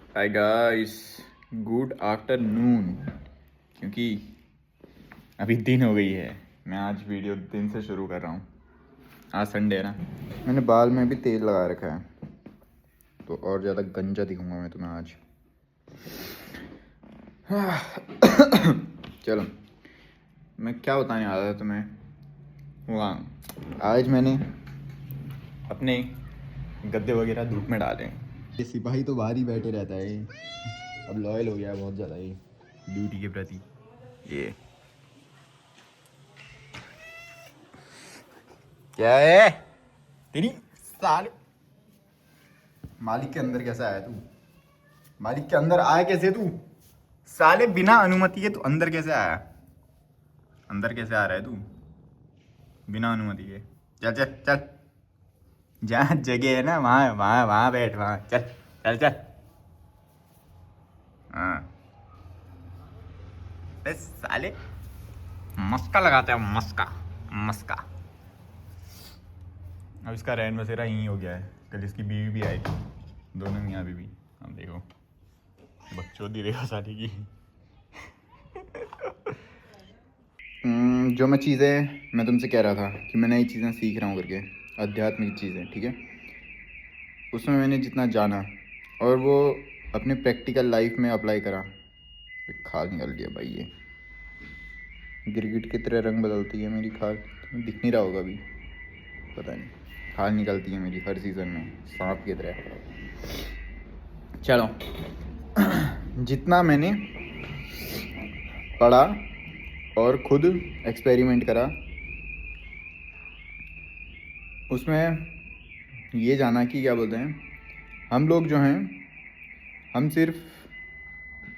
Hi guys, good afternoon. क्योंकि अभी दिन हो गई है, मैं आज वीडियो दिन से शुरू कर रहा हूँ। आज संडे है ना, मैंने बाल में भी तेल लगा रखा है तो और ज़्यादा गंजा दिखूंगा मैं तुम्हें आज। चलो, मैं क्या बताने वाला था तुम्हें। वहाँ आज मैंने अपने गद्दे वगैरह धूप में डाले। ये सिपाही तो बाहर ही बैठे रहता है, अब लॉयल हो गया है बहुत ज़्यादा ये ड्यूटी के प्रति। ये क्या है तेरी साले। मालिक के अंदर कैसे आया तू? मालिक के अंदर आया कैसे तू? साले बिना अनुमति के तू अंदर कैसे आया? अंदर कैसे आ रहा है तू बिना अनुमति के? चल चल चल, जहाँ जगह है ना वहाँ वहाँ वहाँ बैठ, वहाँ चल चल चल। हाँ बस साले मस्का लगाते हैं, मस्का मस्का। अब इसका रैन बसेरा यहीं हो गया है। कल इसकी बीवी भी आई थी, दोनों मियाँ बीवी। अब देखो बकचोद दी देखो साली की। जो मैं चीज़ें मैं तुमसे कह रहा था कि मैं नई चीज़ें सीख रहा हूँ करके, आध्यात्मिक चीज़ें, ठीक है, उसमें मैंने जितना जाना और वो अपने प्रैक्टिकल लाइफ में अप्लाई करा। खाल निकल दिया भाई, ये गिरगिट की तरह रंग बदलती है मेरी खाल। तुम्हें दिख नहीं रहा होगा अभी, पता नहीं। खाल निकलती है मेरी हर सीज़न में, सांप की तरह। चलो, जितना मैंने पढ़ा और खुद एक्सपेरिमेंट करा, उसमें ये जाना कि क्या बोलते हैं, हम लोग जो हैं हम सिर्फ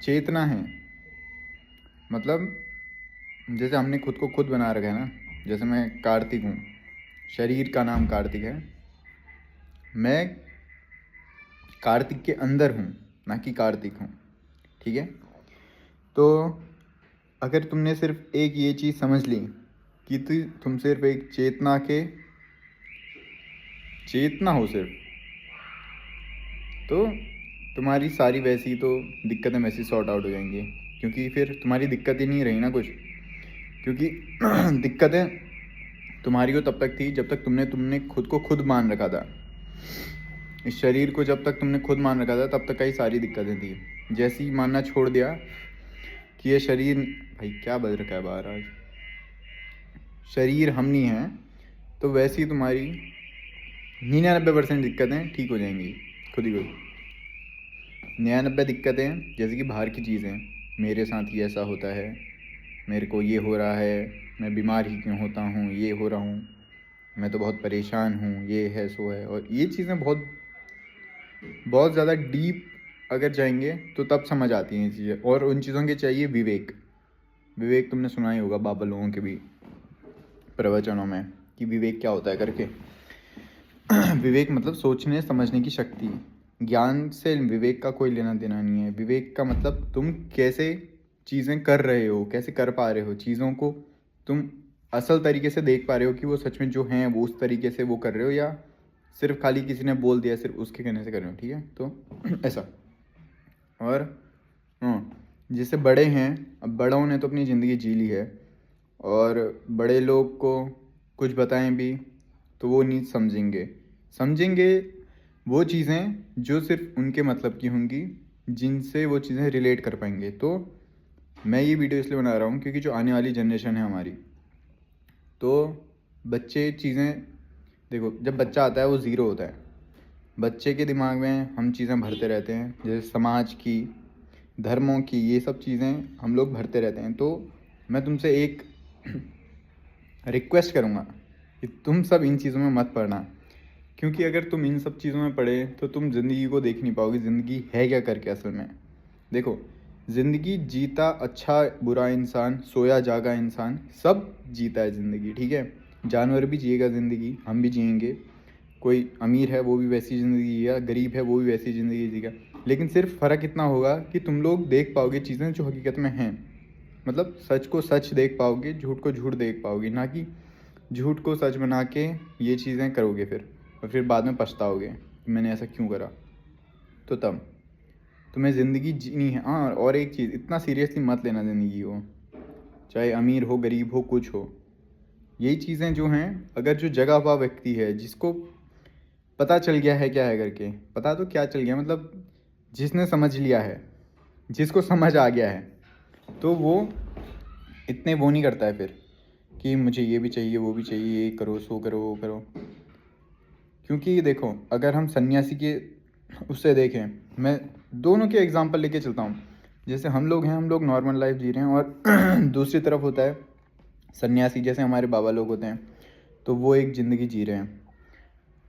चेतना हैं। मतलब जैसे हमने खुद को खुद बना रखा है ना, जैसे मैं कार्तिक हूँ, शरीर का नाम कार्तिक है, मैं कार्तिक के अंदर हूँ, ना कि कार्तिक हूँ, ठीक है। तो अगर तुमने सिर्फ एक ये चीज़ समझ ली कि तुम सिर्फ एक चेतना हो सिर्फ, तो तुम्हारी सारी वैसी तो दिक्कतें वैसी सॉर्ट आउट हो जाएंगी। क्योंकि फिर तुम्हारी दिक्कत ही नहीं रही ना कुछ। क्योंकि दिक्कतें तुम्हारी को तब तक थी जब तक तुमने खुद को खुद मान रखा था। इस शरीर को जब तक तुमने खुद मान रखा था तब तक कई सारी दिक्कतें थी। जैसे ही मानना छोड़ दिया कि ये शरीर, भाई क्या बज रखा है बाहर आज, शरीर हम नहीं हैं, तो वैसे ही तुम्हारी 99% दिक्कतें ठीक हो जाएंगी खुद ही खुद। 99 दिक्कतें जैसे कि बाहर की चीज़ें, मेरे साथ ही ऐसा होता है, मेरे को ये हो रहा है, मैं बीमार ही क्यों होता हूँ, ये हो रहा हूँ, मैं तो बहुत परेशान हूँ, ये है सो है। और ये चीज़ें बहुत बहुत ज़्यादा डीप अगर जाएंगे तो तब समझ आती हैं ये चीज़ें। और उन चीज़ों के चाहिए विवेक। विवेक तुमने सुना ही होगा बाबा लोगों के भी प्रवचनों में कि विवेक क्या होता है करके। विवेक मतलब सोचने समझने की शक्ति। ज्ञान से विवेक का कोई लेना देना नहीं है। विवेक का मतलब तुम कैसे चीज़ें कर रहे हो, कैसे कर पा रहे हो चीज़ों को, तुम असल तरीके से देख पा रहे हो कि वो सच में जो हैं वो उस तरीके से वो कर रहे हो, या सिर्फ खाली किसी ने बोल दिया सिर्फ उसके कहने से कर रहे हो, ठीक है। तो ऐसा। और जैसे बड़े हैं, अब बड़ों ने तो अपनी ज़िंदगी जी ली है, और बड़े लोग को कुछ बताएं भी तो वो नहीं समझेंगे वो चीज़ें जो सिर्फ उनके मतलब की होंगी, जिनसे वो चीज़ें रिलेट कर पाएंगे। तो मैं ये वीडियो इसलिए बना रहा हूँ क्योंकि जो आने वाली जनरेशन है हमारी, तो बच्चे चीज़ें देखो, जब बच्चा आता है वो ज़ीरो होता है। बच्चे के दिमाग में हम चीज़ें भरते रहते हैं, जैसे समाज की, धर्मों की, ये सब चीज़ें हम लोग भरते रहते हैं। तो मैं तुमसे एक रिक्वेस्ट करूँगा कि तुम सब इन चीज़ों में मत पड़ना। क्योंकि अगर तुम इन सब चीज़ों में पड़े तो तुम ज़िंदगी को देख नहीं पाओगे, ज़िंदगी है क्या करके असल में। देखो, ज़िंदगी जीता अच्छा बुरा इंसान, सोया जागा इंसान, सब जीता है ज़िंदगी, ठीक है। जानवर भी जिएगा ज़िंदगी, हम भी जिएंगे। कोई अमीर है वो भी वैसी ज़िंदगी जिएगा, गरीब है वो भी वैसी ज़िंदगी जिएगा। लेकिन सिर्फ फ़र्क इतना होगा कि तुम लोग देख पाओगे चीज़ें जो हकीकत में हैं। मतलब सच को सच देख पाओगे, झूठ को झूठ देख पाओगे, ना कि झूठ को सच बना के ये चीज़ें करोगे फिर, और फिर बाद में पछताओगे कि मैंने ऐसा क्यों करा। तो तब तुम्हें ज़िंदगी जीनी है। हाँ, और एक चीज़, इतना सीरियसली मत लेना ज़िंदगी को, चाहे अमीर हो गरीब हो कुछ हो। यही चीज़ें जो हैं, अगर जो जगह हुआ व्यक्ति है जिसको पता चल गया है क्या है करके, पता तो क्या चल गया, मतलब जिसने समझ लिया है, जिसको समझ आ गया है, तो वो इतने वो नहीं करता है फिर कि मुझे ये भी चाहिए वो भी चाहिए, ये करो सो करो वो करो। क्योंकि देखो, अगर हम सन्यासी के उससे देखें, मैं दोनों के एग्जांपल लेके चलता हूँ। जैसे हम लोग हैं, हम लोग नॉर्मल लाइफ जी रहे हैं, और दूसरी तरफ होता है सन्यासी, जैसे हमारे बाबा लोग होते हैं, तो वो एक ज़िंदगी जी रहे हैं।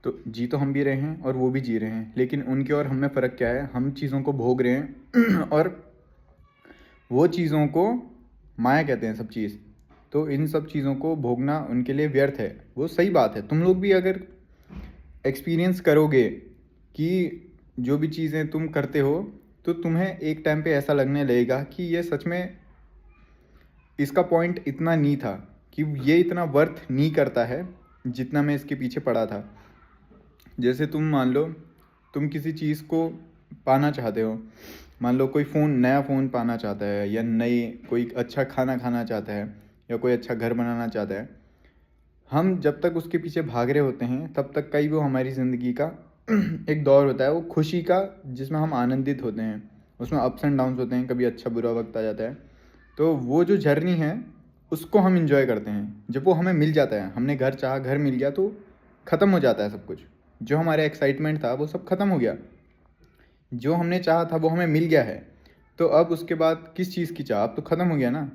तो जी तो हम भी रहे हैं और वो भी जी रहे हैं, लेकिन उनके और हम में फ़र्क क्या है, हम चीज़ों को भोग रहे हैं और वो चीज़ों को माया कहते हैं सब चीज़। तो इन सब चीज़ों को भोगना उनके लिए व्यर्थ है। वो सही बात है, तुम लोग भी अगर एक्सपीरियंस करोगे कि जो भी चीज़ें तुम करते हो, तो तुम्हें एक टाइम पे ऐसा लगने लगेगा कि ये सच में इसका पॉइंट इतना नहीं था, कि ये इतना वर्थ नहीं करता है जितना मैं इसके पीछे पड़ा था। जैसे तुम मान लो, तुम किसी चीज़ को पाना चाहते हो, मान लो कोई फ़ोन, नया फ़ोन पाना चाहता है, या नई कोई अच्छा खाना खाना चाहता है, या कोई अच्छा घर बनाना चाहता है। हम जब तक उसके पीछे भाग रहे होते हैं, तब तक का ही वो हमारी ज़िंदगी का एक दौर होता है, वो खुशी का, जिसमें हम आनंदित होते हैं। उसमें अप्स एंड डाउन्स होते हैं, कभी अच्छा बुरा वक्त आ जाता है। तो वो जो जर्नी है, उसको हम इंजॉय करते हैं। जब वो हमें मिल जाता है, हमने घर चाहा, घर मिल गया, तो ख़त्म हो जाता है सब कुछ। जो हमारा एक्साइटमेंट था वो सब ख़त्म हो गया, जो हमने चाहा था वो हमें मिल गया है। तो अब उसके बाद किस चीज़ की चाह, अब तो ख़त्म हो गया ना।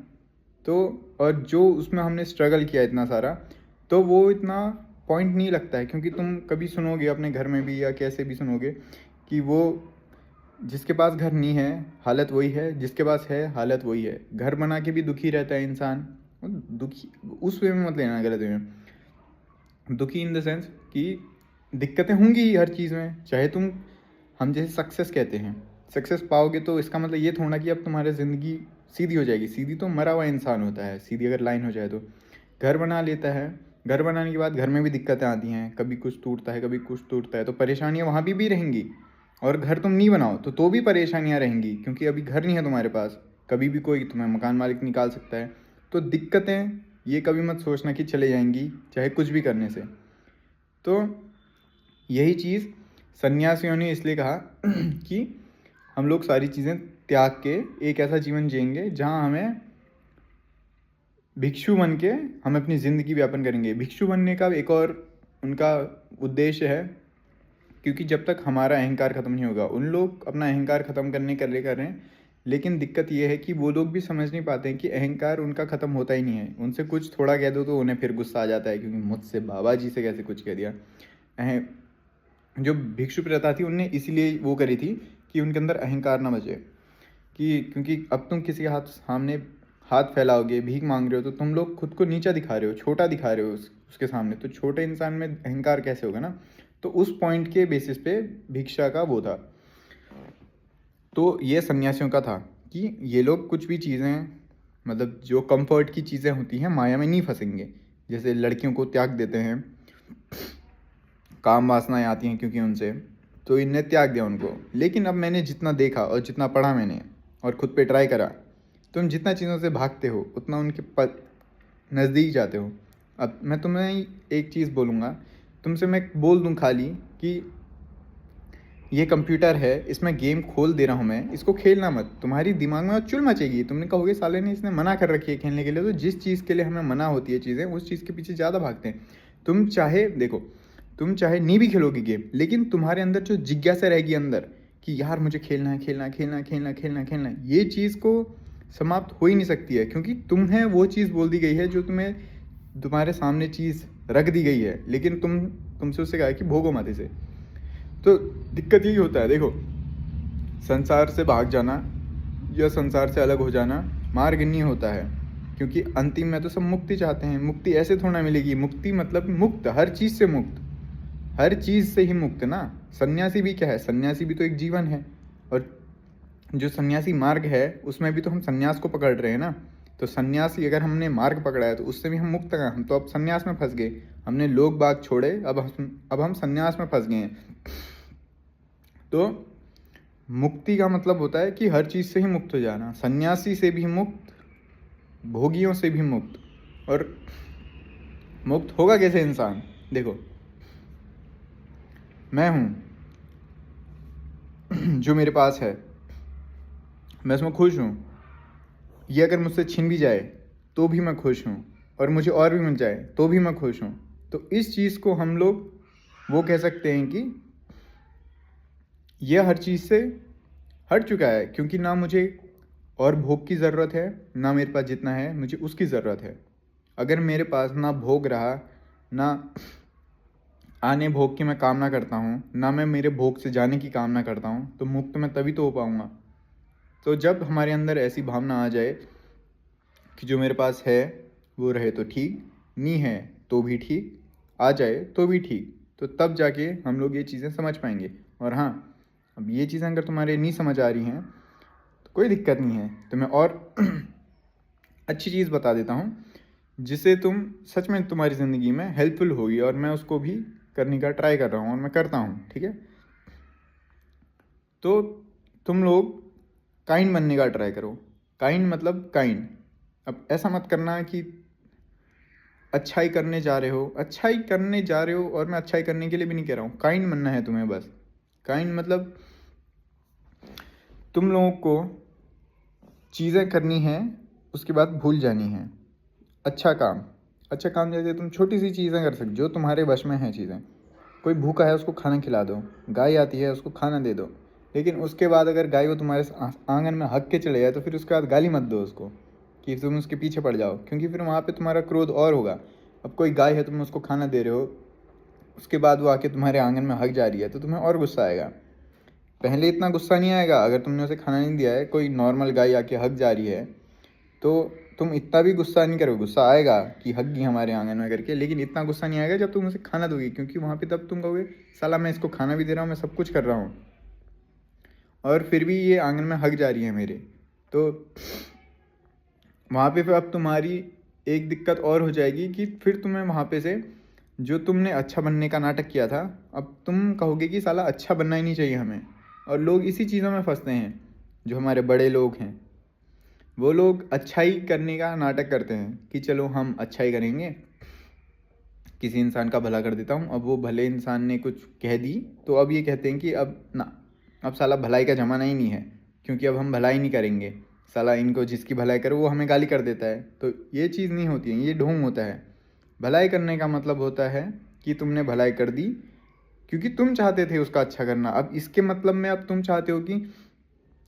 तो और जो उसमें हमने स्ट्रगल किया इतना सारा, तो वो इतना पॉइंट नहीं लगता है। क्योंकि तुम कभी सुनोगे अपने घर में भी, या कैसे भी सुनोगे, कि वो जिसके पास घर नहीं है हालत वही है, जिसके पास है हालत वही है। घर बना के भी दुखी रहता है इंसान। दुखी उस वे में मत लेना, गलत वे में। दुखी इन द सेंस कि दिक्कतें होंगी ही हर चीज़ में, चाहे तुम, हम जैसे सक्सेस कहते हैं, सक्सेस पाओगे तो इसका मतलब ये थोड़ा कि अब तुम्हारी ज़िंदगी सीधी हो जाएगी। सीधी तो मरा हुआ इंसान होता है, सीधी अगर लाइन हो जाए तो। घर बना लेता है, घर बनाने के बाद घर में भी दिक्कतें आती हैं, कभी कुछ टूटता है कभी कुछ टूटता है, तो परेशानियाँ वहाँ भी रहेंगी। और घर तुम नहीं बनाओ तो भी परेशानियाँ रहेंगी, क्योंकि अभी घर नहीं है तुम्हारे पास। कभी भी कोई तुम्हें मकान मालिक निकाल सकता है। तो दिक्कतें ये कभी मत सोचना कि चले जाएंगी, चाहे कुछ भी करने से। तो यही चीज़ सन्यासियों ने इसलिए कहा कि हम लोग सारी चीज़ें त्याग के एक ऐसा जीवन जिएंगे जहाँ हमें भिक्षु बन के हम अपनी ज़िंदगी व्यापन करेंगे। भिक्षु बनने का एक और उनका उद्देश्य है, क्योंकि जब तक हमारा अहंकार ख़त्म नहीं होगा, उन लोग अपना अहंकार ख़त्म करने कर रहे हैं। लेकिन दिक्कत ये है कि वो लोग भी समझ नहीं पाते हैं कि अहंकार उनका ख़त्म होता ही नहीं है। उनसे कुछ थोड़ा कह दो तो उन्हें फिर गुस्सा आ जाता है, क्योंकि मुझसे बाबा जी से कैसे कुछ कह दिया। जो भिक्षु प्रथा थी उनने इसीलिए वो करी थी कि उनके अंदर अहंकार ना बचे। कि क्योंकि अब तुम किसी के सामने हाथ फैलाओगे, भीख मांग रहे हो, तो तुम लोग खुद को नीचा दिखा रहे हो, छोटा दिखा रहे हो उसके सामने। तो छोटे इंसान में अहंकार कैसे होगा ना। तो उस पॉइंट के बेसिस पे भिक्षा का वो था। तो ये सन्यासियों का था कि ये लोग कुछ भी चीज़ें, मतलब जो कंफर्ट की चीज़ें होती हैं, माया में नहीं फंसेंगे। जैसे लड़कियों को त्याग देते हैं, काम वासनाएं आती हैं क्योंकि उनसे, तो इनने त्याग दिया उनको। लेकिन अब मैंने जितना देखा और जितना पढ़ा मैंने और ख़ुद पे ट्राई करा, तुम जितना चीज़ों से भागते हो उतना उनके नज़दीक जाते हो। अब मैं तुम्हें एक चीज़ बोलूँगा, तुमसे मैं बोल दूँ खाली कि ये कंप्यूटर है, इसमें गेम खोल दे रहा हूँ मैं, इसको खेलना मत। तुम्हारी दिमाग में चुल मचेगी, तुमने कहोगे साले ने इसने मना कर रखी है खेलने के लिए। तो जिस चीज़ के लिए हमें मना होती है चीज़ें, उस चीज़ के पीछे ज़्यादा भागते हैं। तुम चाहे देखो, तुम चाहे नहीं भी खेलोगे गेम, लेकिन तुम्हारे अंदर जो जिज्ञासा रहेगी अंदर कि यार मुझे खेलना है, खेलना खेलना खेलना खेलना खेलना, ये चीज़ को समाप्त हो ही नहीं सकती है। क्योंकि तुम्हें वो चीज़ बोल दी गई है जो तुम्हें तुम्हारे सामने चीज़ रख दी गई है, लेकिन तुमसे उससे कहा है कि भोगो मत इसे। तो दिक्कत यही होता है। देखो, संसार से भाग जाना या संसार से अलग हो जाना मार्ग नहीं होता है, क्योंकि अंतिम में तो सब मुक्ति चाहते हैं। मुक्ति ऐसे थोड़ा मिलेगी, मुक्ति मतलब मुक्त, हर चीज़ से मुक्त, हर चीज़ से ही मुक्त ना। सन्यासी भी क्या है, सन्यासी भी तो एक जीवन है। और जो सन्यासी मार्ग है उसमें भी तो हम सन्यास को पकड़ रहे हैं ना। तो सन्यासी अगर हमने मार्ग पकड़ा है तो उससे भी हम मुक्त हैं। हम तो अब सन्यास में फंस गए, हमने लोग बाग छोड़े, अब हम सन्यास में फंस गए हैं। तो मुक्ति का मतलब होता है कि हर चीज़ से ही मुक्त हो जाना, सन्यासी से भी मुक्त, भोगियों से भी मुक्त। और मुक्त होगा कैसे इंसान? देखो, मैं हूँ, जो मेरे पास है मैं उसमें खुश हूँ। ये अगर मुझसे छिन भी जाए तो भी मैं खुश हूँ, और मुझे और भी मिल जाए तो भी मैं खुश हूँ। तो इस चीज़ को हम लोग वो कह सकते हैं कि यह हर चीज़ से हट चुका है, क्योंकि ना मुझे और भोग की ज़रूरत है, ना मेरे पास जितना है मुझे उसकी ज़रूरत है। अगर मेरे पास ना भोग रहा, ना आने भोग की मैं कामना करता हूँ, ना मैं मेरे भोग से जाने की कामना करता हूँ, तो मुक्त मैं तभी तो हो पाऊँगा। तो जब हमारे अंदर ऐसी भावना आ जाए कि जो मेरे पास है वो रहे तो ठीक, नहीं है तो भी ठीक, आ जाए तो भी ठीक, तो तब जाके हम लोग ये चीज़ें समझ पाएंगे। और हाँ, अब ये चीज़ें अगर तुम्हारे नहीं समझ आ रही हैं तो कोई दिक्कत नहीं है, तो मैं और अच्छी चीज़ बता देता हूँ जिससे तुम सच में तुम्हारी ज़िंदगी में हेल्पफुल होगी, और मैं उसको भी करने का ट्राई कर रहा हूँ और मैं करता हूँ, ठीक है। तो तुम लोग काइंड बनने का ट्राई करो। काइंड मतलब काइंड। अब ऐसा मत करना कि अच्छाई करने जा रहे हो, अच्छाई करने जा रहे हो, और मैं अच्छाई करने के लिए भी नहीं कह रहा हूँ, काइंड बनना है तुम्हें बस। काइंड मतलब तुम लोगों को चीज़ें करनी है, उसके बाद भूल जानी है। अच्छा काम, अच्छा काम जैसे तुम छोटी सी चीज़ें कर सकते जो तुम्हारे वश में हैं चीज़ें। कोई भूखा है उसको खाना खिला दो, गाय आती है उसको खाना दे दो। लेकिन उसके बाद अगर गाय वो तुम्हारे आंगन में हक के चले जाए तो फिर उसके बाद गाली मत दो उसको कि तुम उसके पीछे पड़ जाओ, क्योंकि फिर वहाँ पे तुम्हारा क्रोध और होगा। अब कोई गाय है, तुम उसको खाना दे रहे हो, उसके बाद वो आके तुम्हारे आंगन में हक जा रही है, तो तुम्हें और गुस्सा आएगा। पहले इतना गुस्सा नहीं आएगा अगर तुमने उसे खाना नहीं दिया है, कोई नॉर्मल गाय आके हक जा रही है तो तुम इतना भी गुस्सा नहीं करोगे। गुस्सा आएगा कि हक गई हमारे आंगन में करके, लेकिन इतना गुस्सा नहीं आएगा जब तुम उसे खाना दोगे, क्योंकि वहाँ पे तब तुम कहोगे साला मैं इसको खाना भी दे रहा हूँ, मैं सब कुछ कर रहा हूँ, और फिर भी ये आंगन में हक जा रही है मेरे। तो वहाँ पे फिर अब तुम्हारी एक दिक्कत और हो जाएगी कि फिर तुम्हें वहाँ पे से जो तुमने अच्छा बनने का नाटक किया था, अब तुम कहोगे कि साला अच्छा बनना ही नहीं चाहिए हमें। और लोग इसी चीज़ों में फंसते हैं, जो हमारे बड़े लोग हैं वो लोग अच्छाई करने का नाटक करते हैं कि चलो हम अच्छाई करेंगे, किसी इंसान का भला कर देता हूँ। अब वो भले इंसान ने कुछ कह दी तो अब ये कहते हैं कि अब ना, अब साला भलाई का ज़माना ही नहीं है, क्योंकि अब हम भलाई नहीं करेंगे, साला इनको जिसकी भलाई करो वो हमें गाली कर देता है। तो ये चीज़ नहीं होती है, ये ढोंग होता है। भलाई करने का मतलब होता है कि तुमने भलाई कर दी क्योंकि तुम चाहते थे उसका अच्छा करना। अब इसके मतलब में अब तुम चाहते हो कि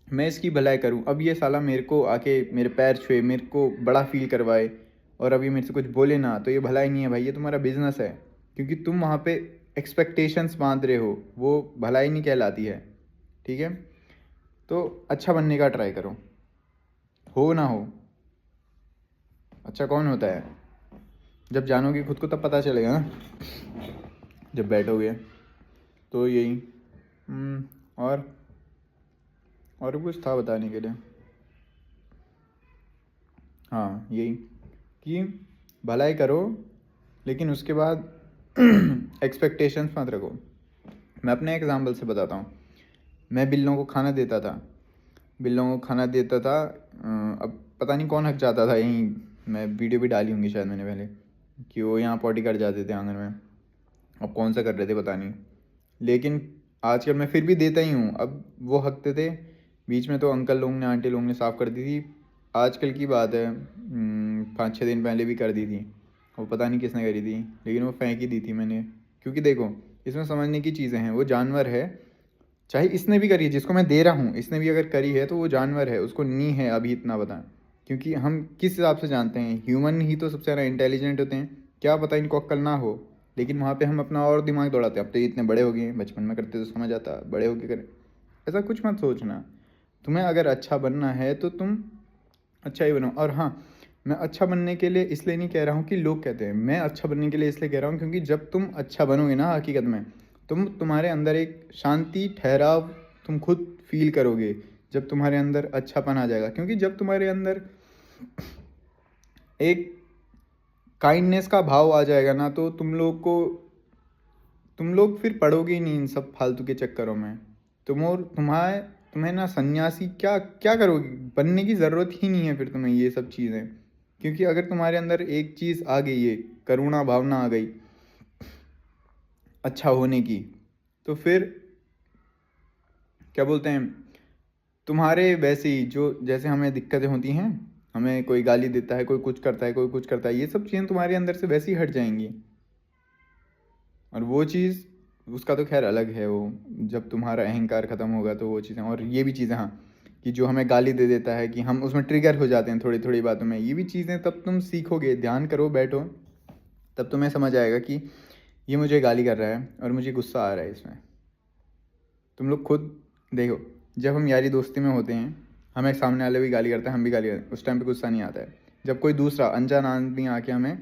मैं इसकी भलाई करूं, अब ये साला मेरे को आके मेरे पैर छुए, मेरे को बड़ा फील करवाए, और अभी मेरे से कुछ बोले ना, तो ये भलाई नहीं है भाई, ये तुम्हारा बिजनेस है। क्योंकि तुम वहाँ पे एक्सपेक्टेशंस बांध रहे हो, वो भलाई नहीं कहलाती है, ठीक है। तो अच्छा बनने का ट्राई करो, हो ना हो। अच्छा कौन होता है? जब जानोगे खुद को तब पता चलेगा ना, जब बैठोगे। तो यही और कुछ था बताने के लिए? हाँ यही कि भलाई करो, लेकिन उसके बाद एक्सपेक्टेशंस मत रखो। मैं अपने एग्जांपल से बताता हूँ। मैं बिल्लों को खाना देता था, अब पता नहीं कौन हक जाता था, यहीं मैं वीडियो भी डाली होंगी शायद मैंने पहले, कि वो यहाँ पॉटी कर जाते थे आंगन में। अब कौन सा कर रहे थे पता नहीं, लेकिन आजकल मैं फिर भी देता ही हूँ। अब वो हकते थे, बीच में तो अंकल लोग ने, आंटी लोग ने साफ़ कर दी थी, आजकल की बात है 5-6 दिन पहले भी कर दी थी। वो पता नहीं किसने करी थी, लेकिन वो फेंक ही दी थी मैंने। क्योंकि देखो, इसमें समझने की चीज़ें हैं, वो जानवर है, चाहे इसने भी करी है, जिसको मैं दे रहा हूँ इसने भी अगर करी है तो वो जानवर है, उसको नहीं है अभी इतना पता। क्योंकि हम किस हिसाब से जानते हैं, ह्यूमन ही तो सबसे ज़्यादा इंटेलिजेंट होते हैं, क्या पता इनको अक्ल ना हो, लेकिन वहाँ पे हम अपना और दिमाग दौड़ाते हैं। अब तो ये इतने बड़े हो गए हैं, बचपन में करते तो समझ आता, बड़े हो के करें, ऐसा कुछ मत सोचना। तुम्हें अगर अच्छा बनना है तो तुम अच्छा ही बनो। और हाँ, मैं अच्छा बनने के लिए इसलिए नहीं कह रहा हूँ कि लोग कहते हैं, मैं अच्छा बनने के लिए इसलिए कह रहा हूँ क्योंकि जब तुम अच्छा बनोगे ना हकीकत में, तुम्हारे अंदर एक शांति, ठहराव तुम खुद फील करोगे, जब तुम्हारे अंदर अच्छापन आ जाएगा। क्योंकि जब तुम्हारे अंदर एक काइंडनेस का भाव आ जाएगा ना, तो तुम लोग फिर पड़ोगे ही नहीं इन सब फालतू के चक्करों में। तुम्हारे तुम्हें ना सन्यासी क्या क्या करोगे, बनने की ज़रूरत ही नहीं है फिर तुम्हें ये सब चीज़ें। क्योंकि अगर तुम्हारे अंदर एक चीज़ आ गई है, करुणा भावना आ गई अच्छा होने की, तो फिर क्या बोलते हैं, तुम्हारे वैसे ही जो जैसे हमें दिक्कतें होती हैं, हमें कोई गाली देता है, कोई कुछ करता है, कोई कुछ करता है, ये सब चीज़ें तुम्हारे अंदर से वैसे ही हट जाएंगी। और वो चीज़ उसका तो खैर अलग है, वो जब तुम्हारा अहंकार ख़त्म होगा तो वो चीज़ें, और ये भी चीज़ें हाँ, कि जो हमें गाली दे देता है कि हम उसमें ट्रिगर हो जाते हैं थोड़ी थोड़ी बातों में, ये भी चीज़ें तब तुम सीखोगे, ध्यान करो, बैठो, तब तुम्हें समझ आएगा कि ये मुझे गाली कर रहा है और मुझे गुस्सा आ रहा है इसमें। तुम लोग खुद देखो, जब हम यारी दोस्ती में होते हैं, हमें सामने वाले भी गाली करता है, हम भी गाली करते हैं, उस टाइम पे गुस्सा नहीं आता है। जब कोई दूसरा अनजान आदमी आके हमें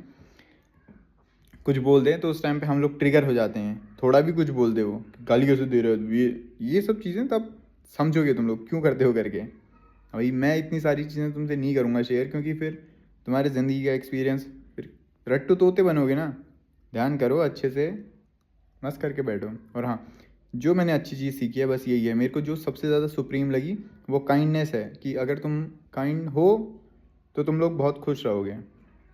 कुछ बोल दे तो उस टाइम पे हम लोग ट्रिगर हो जाते हैं, थोड़ा भी कुछ बोल दे, वो गाली कैसे दे रहे हो, ये सब चीज़ें तब समझोगे तुम लोग क्यों करते हो करके। भाई मैं इतनी सारी चीज़ें तुमसे नहीं करूँगा शेयर, क्योंकि फिर तुम्हारी ज़िंदगी का एक्सपीरियंस, फिर रट्टू तोते बनोगे ना। ध्यान करो अच्छे से, मस्त करके बैठो। और हाँ, जो मैंने अच्छी चीज़ सीखी है बस यही है, मेरे को जो सबसे ज़्यादा सुप्रीम लगी वो काइंडनेस है, कि अगर तुम काइंड हो तो तुम लोग बहुत खुश रहोगे।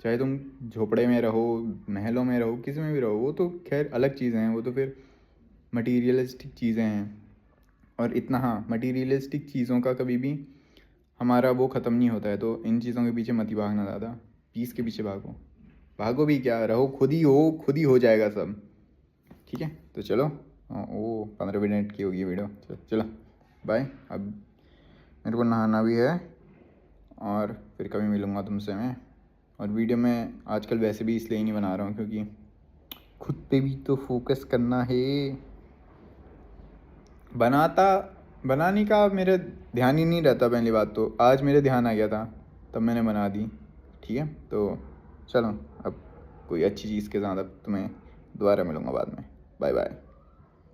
चाहे तुम झोपड़े में रहो, महलों में रहो, किसी में भी रहो, वो तो खैर अलग चीज़ें हैं, वो तो फिर मटीरियलिस्टिक चीज़ें हैं। और इतना हाँ, मटीरियलिस्टिक चीज़ों का कभी भी हमारा वो ख़त्म नहीं होता है, तो इन चीज़ों के पीछे मत ही भागना ज़्यादा, पीस के पीछे भागो। भागो भी क्या, रहो खुद ही हो जाएगा सब। ठीक है, तो चलो। हाँ, ओ 15 मिनट की होगी वीडियो, चलो बाय। अब मेरे को नहाना भी है, और फिर कभी मिलूँगा तुमसे मैं। और वीडियो में आजकल वैसे भी इसलिए ही नहीं बना रहा हूँ, क्योंकि खुद पे भी तो फोकस करना है। बनाने का मेरे ध्यान ही नहीं रहता, पहली बात तो आज मेरे ध्यान आ गया था तब मैंने बना दी। ठीक है, तो चलो अब कोई अच्छी चीज़ के साथ अब तुम्हें दोबारा मिलूँगा बाद में। Bye bye.